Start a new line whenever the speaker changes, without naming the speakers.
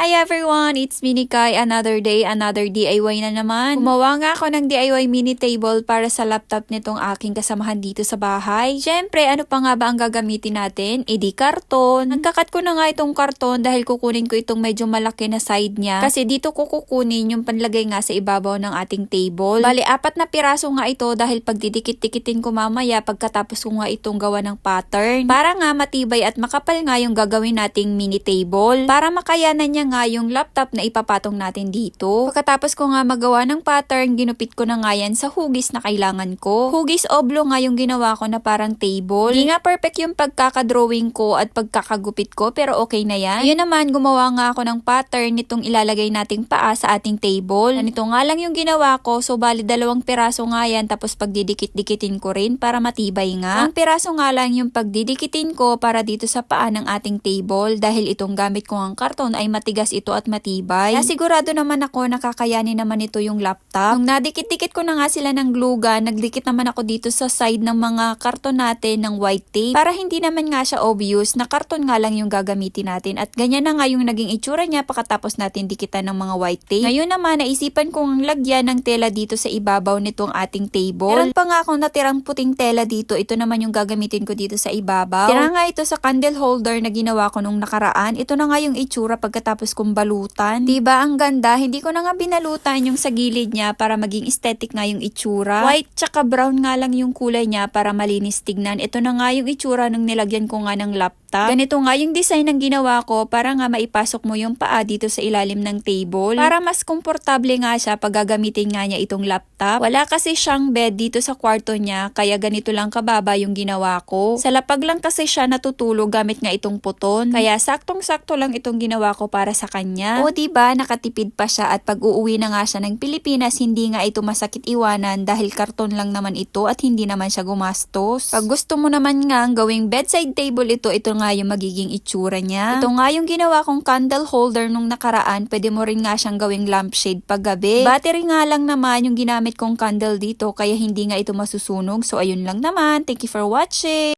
Hi everyone! It's me Nikay. Another day, another DIY na naman. Gumawa nga ako ng DIY mini table para sa laptop nitong aking kasamahan dito sa bahay. Siyempre, ano pa nga ba ang gagamitin natin? Di karton. Nagkakat ko na nga itong karton dahil kukunin ko itong medyo malaki na side niya. Kasi dito ko kukunin yung panlagay nga sa ibabaw ng ating table. Bali, 4 na piraso nga ito dahil pag didikit-dikitin ko mamaya pagkatapos ko nga itong gawa ng pattern. Para nga matibay at makapal nga yung gagawin nating mini table. Para makayanan niya nga yung laptop na ipapatong natin dito. Pagkatapos ko nga magawa ng pattern, ginupit ko na nga yan sa hugis na kailangan ko. Hugis oblong nga yung ginawa ko na parang table. Hindi nga perfect yung pagkakadrawing ko at pagkakagupit ko pero okay na yan. Yun naman, gumawa nga ako ng pattern nitong ilalagay nating paa sa ating table. Ganito nga lang yung ginawa ko, so bali 2 piraso nga yan tapos pagdidikit-dikitin ko rin para matibay nga. Ang piraso nga lang yung pagdidikitin ko para dito sa paa ng ating table dahil itong gamit ko ang karton ay matigas ito at matibay. Kaya sigurado naman ako nakakayanin naman ito yung laptop. Nung nadikit-dikit ko na nga sila ng glue gun, nagdikit naman ako dito sa side ng mga karton natin ng white tape para hindi naman nga siya obvious na karton nga lang yung gagamitin natin at ganyan na nga yung naging itsura niya pagkatapos natin dikitan ng mga white tape. Ngayon naman naisipan kong lagyan ng tela dito sa ibabaw nitong ating table. Meron pa nga akong natirang puting tela dito. Ito naman yung gagamitin ko dito sa ibabaw. Tira nga ito sa candle holder na ginawa ko nung nakaraan. Ito na nga yung itsura pagkatapos kong balutan. Diba ang ganda? Hindi ko na nga binalutan yung sa gilid niya para maging aesthetic nga yung itsura. White tsaka brown nga lang yung kulay niya para malinis tignan. Ito na nga yung itsura nung nilagyan ko nga ng laptop. Ganito nga yung design ng ginawa ko para nga maipasok mo yung paa dito sa ilalim ng table. Para mas komportable nga siya pag gagamitin nga niya itong laptop. Wala kasi siyang bed dito sa kwarto niya kaya ganito lang kababa yung ginawa ko. Sa lapag lang kasi siya natutulog gamit nga itong puton. Kaya saktong-sakto lang itong ginawa ko para sa kanya. O diba nakatipid pa siya at pag uuwi na nga siya ng Pilipinas hindi nga ito masakit iwanan dahil karton lang naman ito at hindi naman siya gumastos. Pag gusto mo naman nga ang gawing bedside table ito nga yung magiging itsura niya. Ito nga yung ginawa kong candle holder nung nakaraan. Pwede mo rin nga siyang gawing lampshade pag gabi. Battery nga lang naman yung ginamit kong candle dito kaya hindi nga ito masusunog. So ayun lang naman. Thank you for watching.